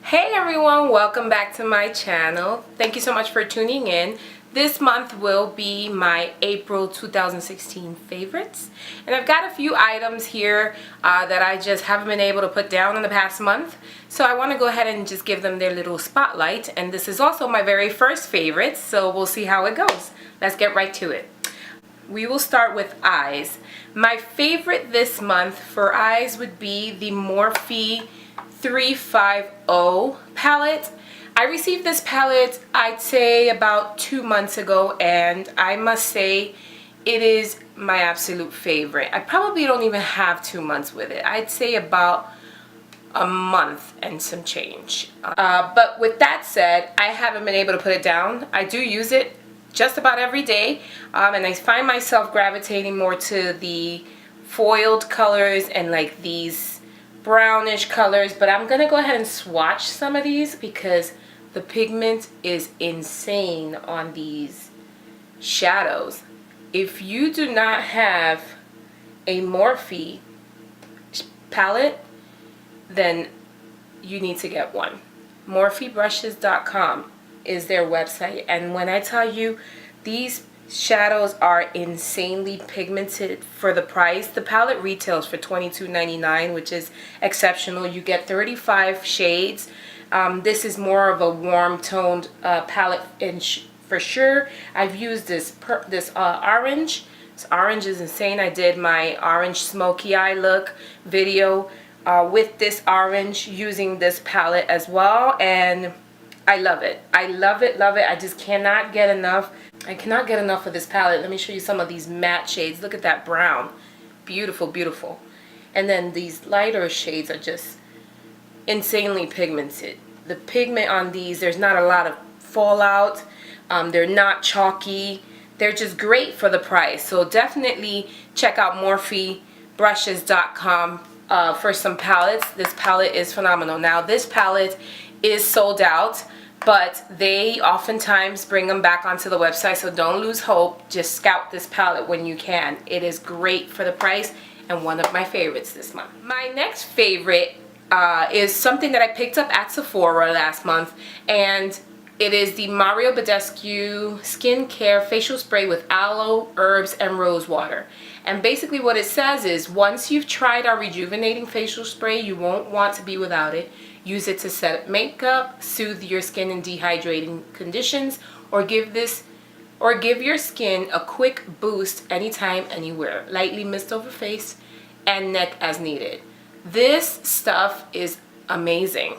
Hey everyone, welcome back to my channel. Thank you so much for tuning in. This month will be my April 2016 favorites, and I've got a few items here that I just haven't been able to put down in the past month, so I want to go ahead and just give them their little spotlight. And this is also my very first favorites, so we'll see how it goes. Let's get right to it. We will start with eyes. My favorite this month for eyes would be the Morphe 350 palette. I received this palette, I'd say, about 2 months ago, and I must say it is my absolute favorite. I probably don't even have 2 months with it. I'd say about a month and some change. But with that said, I haven't been able to put it down. I do use it just about every day, and I find myself gravitating more to the foiled colors and like these brownish colors. But I'm gonna go ahead and swatch some of these because the pigment is insane on these shadows. If you do not have a Morphe palette, then you need to get one. MorpheBrushes.com is their website, and when I tell you, these shadows are insanely pigmented for the price. The palette retails for $22.99, which is exceptional. You get 35 shades. This is more of a warm toned palette for sure. I've used this orange. This orange is insane. I did my orange smoky eye look video with this orange using this palette as well, and I love it. I love it, love it. I just cannot get enough. I cannot get enough of this palette. Let me show you some of these matte shades. Look at that brown. Beautiful, beautiful. And then these lighter shades are just insanely pigmented. The pigment on these, there's not a lot of fallout. They're not chalky. They're just great for the price. So definitely check out MorpheBrushes.com for some palettes. This palette is phenomenal. Now this palette is sold out, but they oftentimes bring them back onto the website, so don't lose hope. Just scout this palette when you can. It is great for the price and one of my favorites this month. My next favorite is something that I picked up at Sephora last month, and it is the Badescu Skincare Facial Spray with Aloe, Herbs, and Rose Water. And basically what it says is, once you've tried our rejuvenating facial spray, you won't want to be without it. Use it to set up makeup, soothe your skin in dehydrating conditions, or give your skin a quick boost anytime, anywhere. Lightly mist over face and neck as needed. This stuff is amazing.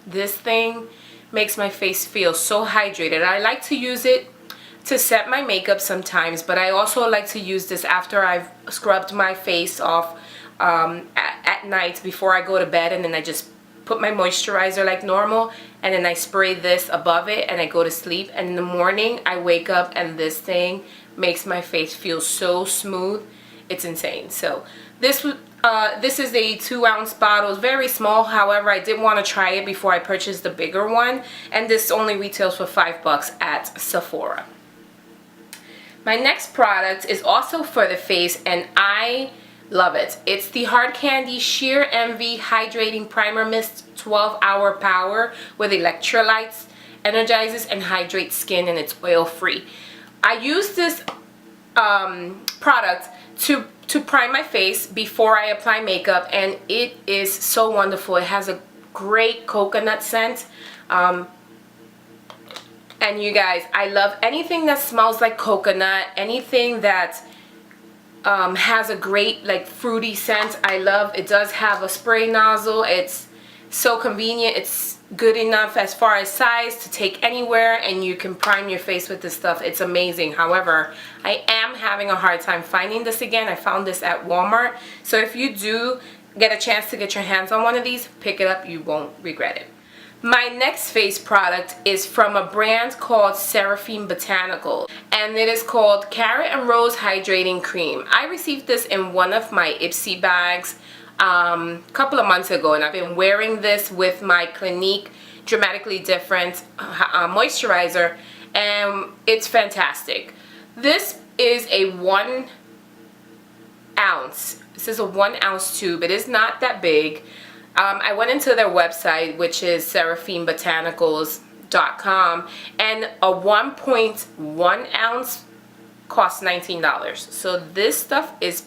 This thing makes my face feel so hydrated. I like to use it to set my makeup sometimes, but I also like to use this after I've scrubbed my face off at night before I go to bed, and then I just put my moisturizer like normal, and then I spray this above it and I go to sleep, and in the morning I wake up and this thing makes my face feel so smooth. It's insane. So this is a 2-ounce bottle. It's very small, however I did want to try it before I purchased the bigger one, and this only retails for $5 at Sephora. My next product is also for the face, and I love it. It's the Hard Candy Sheer Envy Hydrating Primer Mist 12-Hour Power with electrolytes, energizes and hydrates skin, and it's oil free. I use this product to prime my face before I apply makeup, and it is so wonderful. It has a great coconut scent. And you guys, I love anything that smells like coconut, anything that has a great like fruity scent. I love it. Does have a spray nozzle. It's so convenient. It's good enough as far as size to take anywhere, and you can prime your face with this stuff. It's amazing. However, I am having a hard time finding this again. I found this at Walmart, so if you do get a chance to get your hands on one of these, pick it up. You won't regret it. My next face product is from a brand called Seraphine Botanicals, and it is called Carrot and Rose Hydrating Cream. I received this in one of my Ipsy bags a couple of months ago, and I've been wearing this with my Clinique Dramatically Different moisturizer, and it's fantastic. This is a 1 ounce. This is a 1 ounce tube. It is not that big. I went into their website, which is seraphinebotanicals.com, and a 1.1 ounce costs $19. So this stuff is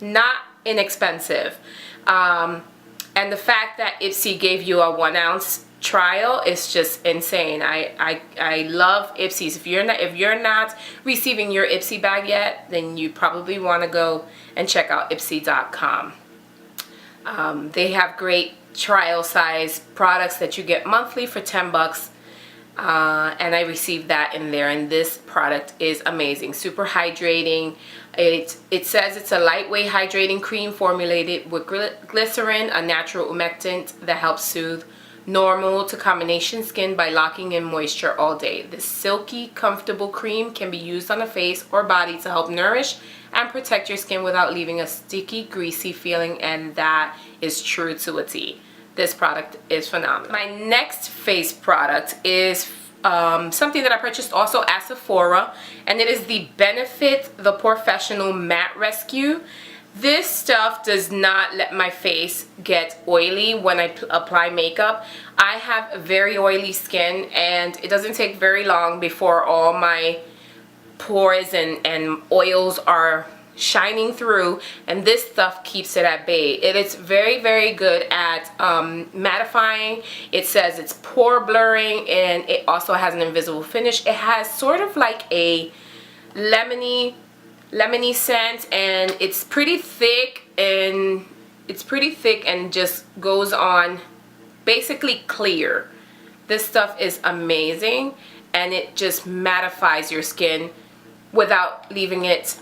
not inexpensive. And the fact that Ipsy gave you a 1 ounce trial is just insane. I love Ipsy's. If you're not receiving your Ipsy bag yet, then you probably want to go and check out Ipsy.com. They have great trial size products that you get monthly for 10 bucks. And I received that in there, and this product is amazing. Super hydrating. It says it's a lightweight hydrating cream formulated with glycerin, a natural humectant that helps soothe normal to combination skin by locking in moisture all day. This silky, comfortable cream can be used on the face or body to help nourish and protect your skin without leaving a sticky, greasy feeling, and that is true to a T. This product is phenomenal. My next face product is something that I purchased also at Sephora, and it is the Benefit The Professional Matte Rescue. This stuff does not let my face get oily when I apply makeup. I have very oily skin, and it doesn't take very long before all my pores and oils are shining through, and this stuff keeps it at bay. It is very, very good at mattifying. It says it's pore blurring, and it also has an invisible finish. It has sort of like a lemony scent, and it's pretty thick, and just goes on basically clear. This stuff is amazing, and it just mattifies your skin without leaving it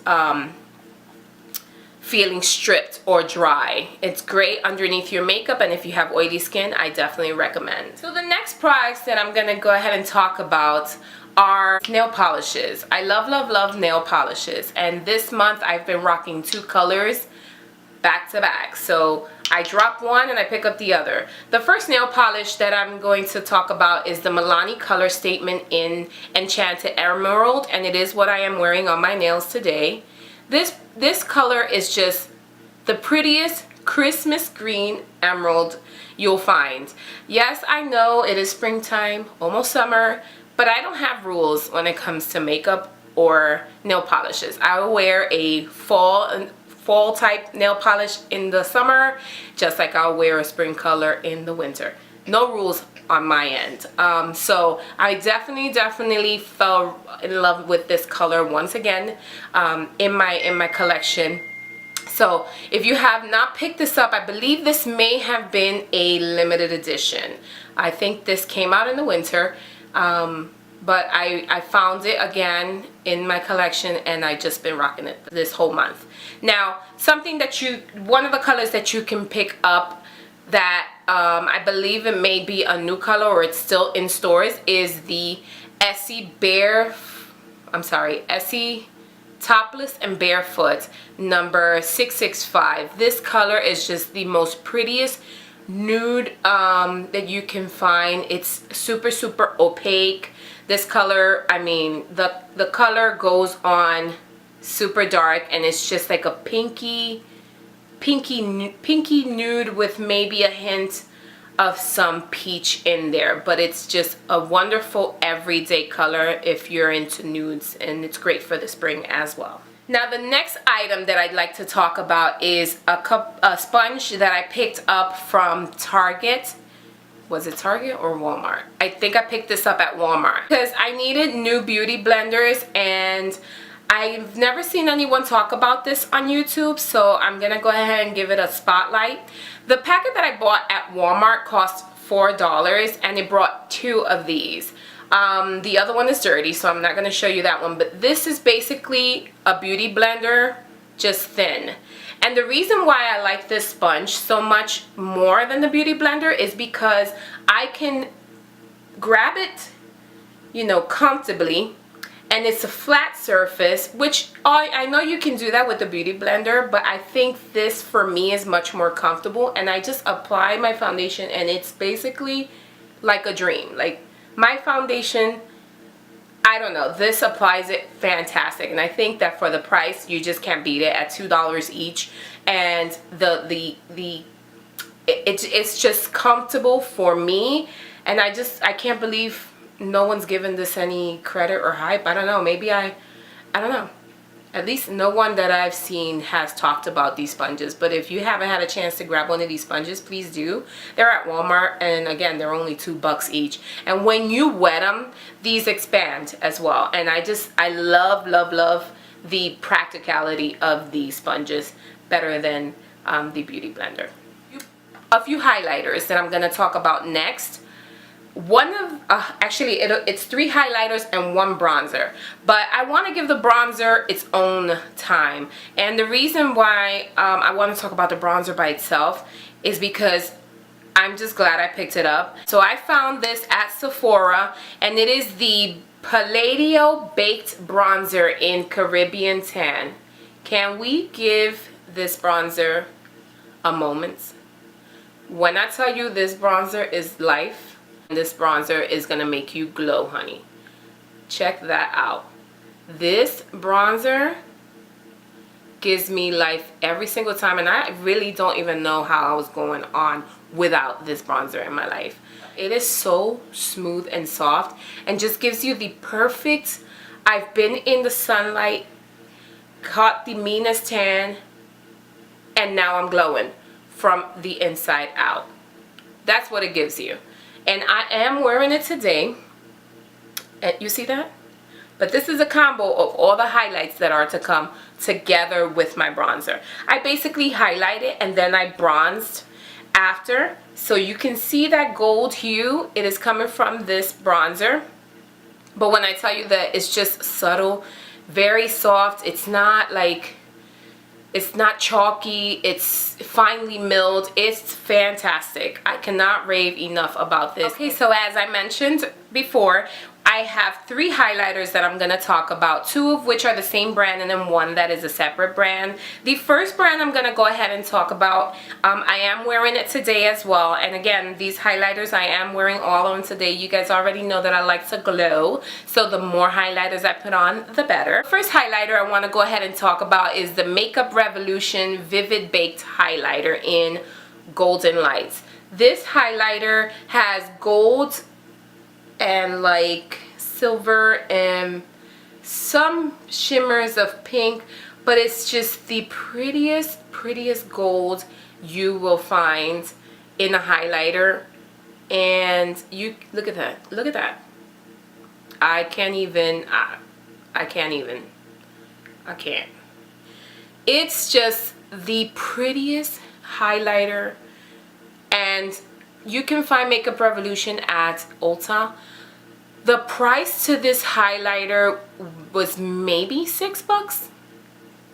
feeling stripped or dry. It's great underneath your makeup, and if you have oily skin, I definitely recommend. So the next products that I'm gonna go ahead and talk about are nail polishes. I love, love, love nail polishes, and this month I've been rocking 2 colors back to back. So I drop one and I pick up the other. The first nail polish that I'm going to talk about is the Milani Color Statement in Enchanted Emerald, and it is what I am wearing on my nails today. This color is just the prettiest Christmas green emerald you'll find. Yes, I know it is springtime, almost summer, but I don't have rules when it comes to makeup or nail polishes. I will wear a fall type nail polish in the summer, just like I'll wear a spring color in the winter. No rules on my end. So I definitely fell in love with this color once again in my collection. So if you have not picked this up, I believe this may have been a limited edition. I think this came out in the winter, but I found it again in my collection, and I just been rocking it this whole month. Now, one of the colors that you can pick up that I believe it may be a new color or it's still in stores is the Essie Topless and Barefoot number 665. This color is just the most prettiest nude that you can find. It's super opaque. This color, I mean, the color goes on super dark, and it's just like a pinky nude with maybe a hint of some peach in there, but it's just a wonderful everyday color if you're into nudes, and it's great for the spring as well. Now the next item that I'd like to talk about is a sponge that I picked up from Target. Was it Target or Walmart? I think I picked this up at Walmart because I needed new beauty blenders, and I've never seen anyone talk about this on YouTube, so I'm gonna go ahead and give it a spotlight. The packet that I bought at Walmart cost $4, and it brought 2 of these. The other one is dirty, so I'm not gonna show you that one, but this is basically a beauty blender, just thin. And the reason why I like this sponge so much more than the beauty blender is because I can grab it, you know, comfortably, and it's a flat surface, which I know you can do that with the beauty blender, but I think this for me is much more comfortable, and I just apply my foundation, and it's basically like a dream. Like my foundation, I don't know, this applies it fantastic, and I think that for the price you just can't beat it at $2 each. And the it's just comfortable for me, and I can't believe no one's given this any credit or hype. I don't know, maybe I don't know. At least no one that I've seen has talked about these sponges. But if you haven't had a chance to grab one of these sponges, please do. They're at Walmart, and again, they're only $2 each. And when you wet them, these expand as well. And I love, love, love the practicality of these sponges better than the Beauty Blender. A few highlighters that I'm going to talk about next. One of actually it's 3 highlighters and 1 bronzer, but I want to give the bronzer its own time. And the reason why I want to talk about the bronzer by itself is because I'm just glad I picked it up. So I found this at Sephora, and it is the Palladio Baked Bronzer in Caribbean Tan. Can we give this bronzer a moment? When I tell you this bronzer is life, this bronzer is gonna make you glow, honey. Check that out. This bronzer gives me life every single time, and I really don't even know how I was going on without this bronzer in my life. It is so smooth and soft and just gives you the perfect, I've been in the sunlight, caught the meanest tan, and now I'm glowing from the inside out. That's what it gives you. And I am wearing it today. You see that? But this is a combo of all the highlights that are to come together with my bronzer. I basically highlight it and then I bronzed after. So you can see that gold hue. It is coming from this bronzer. But when I tell you that it's just subtle, very soft, it's not like... it's not chalky, it's finely milled, it's fantastic. I cannot rave enough about this. Okay, so as I mentioned before, I have 3 highlighters that I'm going to talk about, 2 of which are the same brand and then 1 that is a separate brand. The first brand I'm going to go ahead and talk about, I am wearing it today as well. And again, these highlighters, I am wearing all of them today. You guys already know that I like to glow, so the more highlighters I put on, the better. The first highlighter I want to go ahead and talk about is the Makeup Revolution Vivid Baked Highlighter in Golden Lights. This highlighter has gold and like silver and some shimmers of pink, but it's just the prettiest gold you will find in a highlighter. And you look at that. I can't. It's just the prettiest highlighter, and you can find Makeup Revolution at Ulta. The price to this highlighter was maybe $6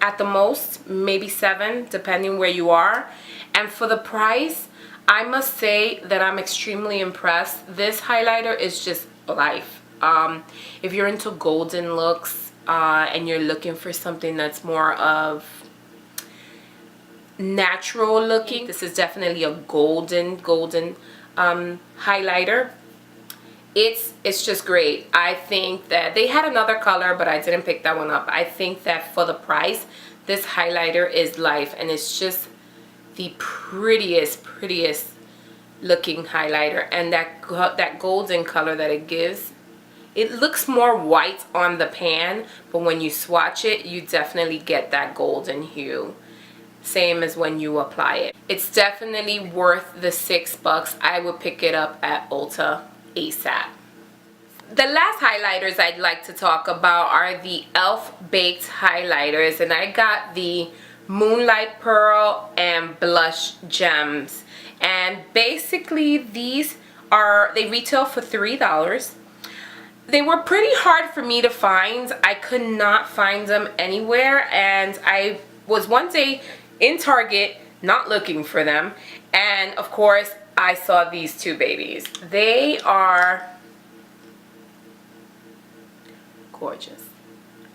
at the most, maybe $7 depending where you are. And for the price, I must say that I'm extremely impressed. This highlighter is just life. If you're into golden looks and you're looking for something that's more of natural looking, this is definitely a golden highlighter. It's just great. I think that they had another color, but I didn't pick that one up. I think that for the price, this highlighter is life, and it's just the prettiest looking highlighter. And that golden color that it gives, it looks more white on the pan, but when you swatch it, you definitely get that golden hue. Same as when you apply it. It's definitely worth the $6. I would pick it up at Ulta ASAP. The last highlighters I'd like to talk about are the e.l.f. Baked Highlighters, and I got the Moonlight Pearl and Blush Gems. And basically they retail for $3. They were pretty hard for me to find. I could not find them anywhere, and I was one day in Target not looking for them, and of course I saw these 2 babies. They are gorgeous.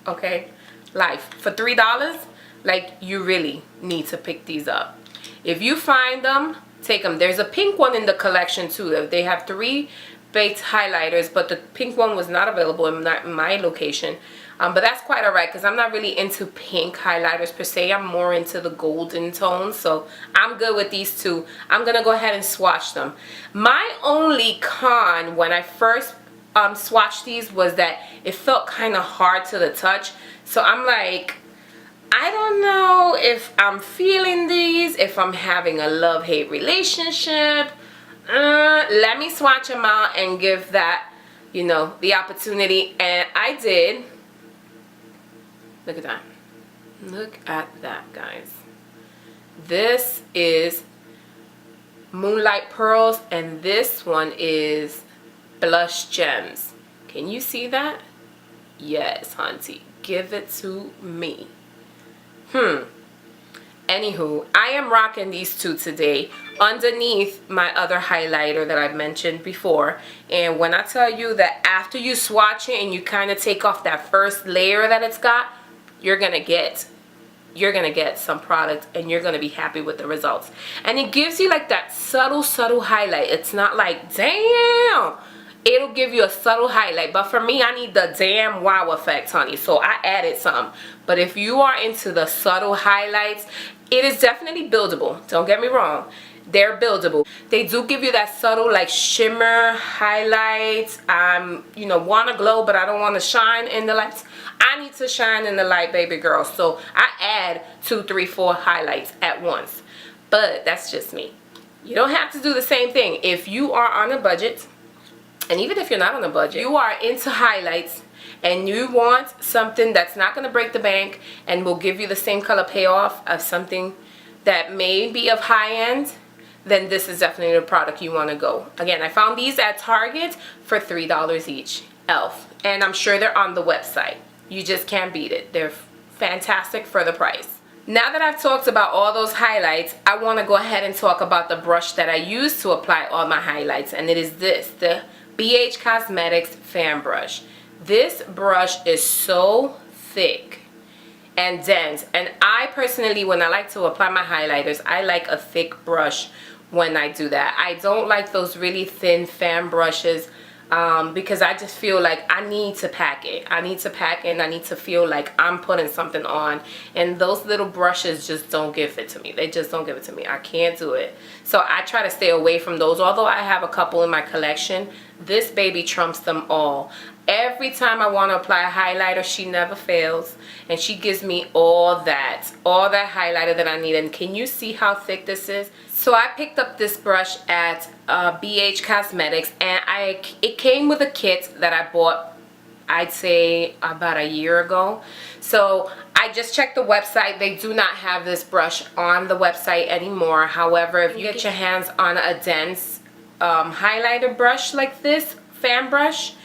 Okay, life. For $3, like, you really need to pick these up. If you find them, take them. There's a pink one in the collection too. They have 3 baked highlighters, but the pink one was not available in my location. But that's quite alright because I'm not really into pink highlighters per se. I'm more into the golden tones, so I'm good with these two. I'm gonna go ahead and swatch them. My only con when I first swatched these was that it felt kind of hard to the touch. So I'm like, I don't know if I'm feeling these, if I'm having a love-hate relationship. Let me swatch them out and give that, you know, the opportunity. And I did. Look at that. Look at that, guys. This is Moonlight Pearls, and this one is Blush Gems. Can you see that? Yes, hunty. Give it to me. Anywho, I am rocking these two today underneath my other highlighter that I've mentioned before. And when I tell you that after you swatch it and you kind of take off that first layer that it's got, you're gonna get some product and you're gonna be happy with the results. And it gives you like that subtle highlight. It's not like, damn. It'll give you a subtle highlight, but for me, I need the damn wow effect, honey, so I added some. But if you are into the subtle highlights, it is definitely buildable. Don't get me wrong, they're buildable. They do give you that subtle like shimmer highlights. You know, want to glow, but I don't want to shine in the lights. I need to shine in the light, baby girl, so I add 2, 3, 4 highlights at once. But that's just me. You don't have to do the same thing. If you are on a budget, and even if you're not on a budget, you are into highlights and you want something that's not going to break the bank and will give you the same color payoff of something that may be of high end, then this is definitely the product you want to go. Again, I found these at Target for $3 each, e.l.f. And I'm sure they're on the website. You just can't beat it. They're fantastic for the price. Now that I've talked about all those highlights, I want to go ahead and talk about the brush that I use to apply all my highlights, and it is this, the BHCosmetics fan brush. This brush is so thick and dense, and I personally, when I like to apply my highlighters, I like a thick brush when I do that. I don't like those really thin fan brushes because I just feel like I need to pack it. I need to pack it and I need to feel like I'm putting something on, and those little brushes just don't give it to me. They just don't give it to me. I can't do it. So I try to stay away from those. Although I have a couple in my collection, this baby trumps them all. Every time I want to apply a highlighter, she never fails, and she gives me all that highlighter that I need. And can you see how thick this is? So I picked up this brush at BHCosmetics, and it came with a kit that I bought, I'd say about a year ago. So I just checked the website. They do not have this brush on the website anymore. However, if you get your hands on a dense highlighter brush like this, fan brush,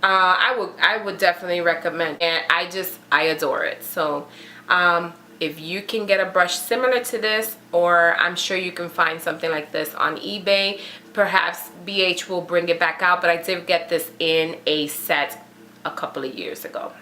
I would definitely recommend, and I adore it. So if you can get a brush similar to this, or I'm sure you can find something like this on eBay, perhaps BH will bring it back out, but I did get this in a set a couple of years ago.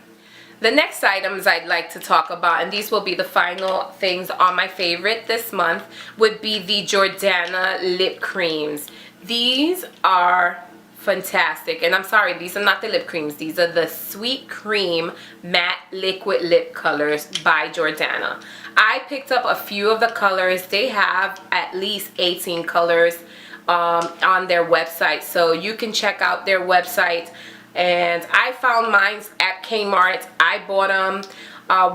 The next items I'd like to talk about, and these will be the final things on my favorite this month, would be the Jordana lip creams. These are fantastic, and I'm sorry, these are not the lip creams. These are the Sweet Cream Matte Liquid Lip Colors by Jordana. I picked up a few of the colors. They have at least 18 colors on their website, so you can check out their website. And I found mine at Kmart. I bought them.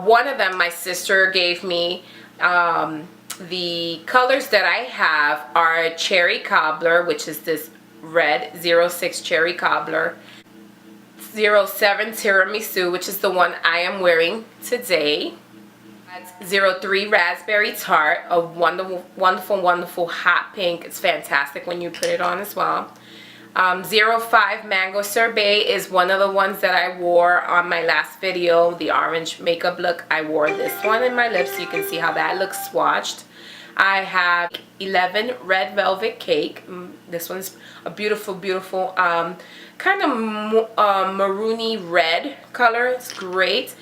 One of them my sister gave me. The colors that I have are Cherry Cobbler, which is this red, 06 Cherry Cobbler, 07 Tiramisu, which is the one I am wearing today, 03 Raspberry Tart, a wonderful hot pink. It's fantastic when you put it on as well. 05 Mango Sorbet is one of the ones that I wore on my last video, the orange makeup look. I wore this one in my lips. You can see how that looks swatched. I have 11 Red Velvet Cake. This one's a beautiful kind of maroony red color. It's great.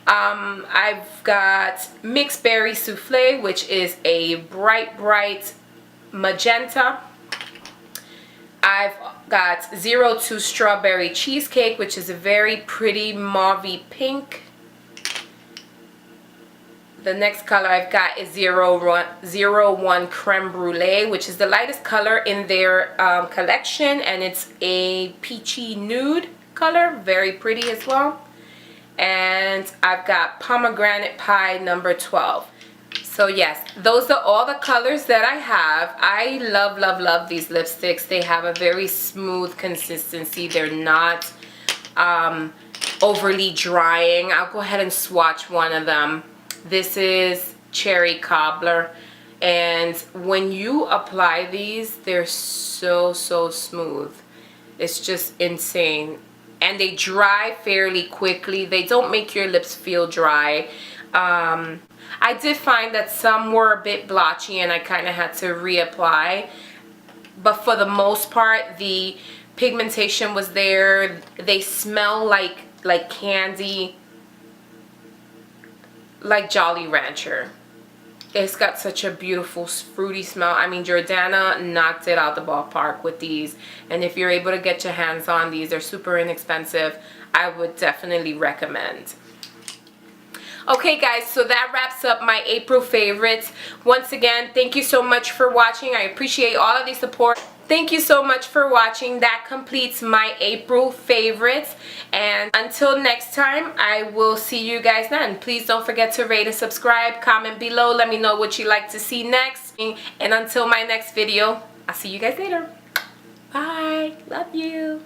I've got Mixed Berry Souffle, which is a bright magenta. I've got 02 Strawberry Cheesecake, which is a very pretty mauvey pink. The next color I've got is 01 Creme Brulee, which is the lightest color in their collection, and it's a peachy nude color, very pretty as well. And I've got Pomegranate Pie number 12. So yes, those are all the colors that I have. I love, love, love these lipsticks. They have a very smooth consistency. They're not overly drying. I'll go ahead and swatch one of them. This is Cherry Cobbler, and when you apply these, they're so smooth. It's just insane, and they dry fairly quickly. They don't make your lips feel dry. I did find that some were a bit blotchy and I kind of had to reapply, but for the most part the pigmentation was there. They smell like candy, like Jolly Rancher. It's got such a beautiful fruity smell. I mean, Jordana knocked it out the ballpark with these, and if you're able to get your hands on these, they're super inexpensive. I would definitely recommend. Okay guys, so that wraps up my April favorites. Once again, thank you so much for watching. I appreciate all of the support. Thank you so much for watching. That completes my April favorites. And until next time, I will see you guys then. Please don't forget to rate and subscribe. Comment below. Let me know what you'd like to see next. And until my next video, I'll see you guys later. Bye. Love you.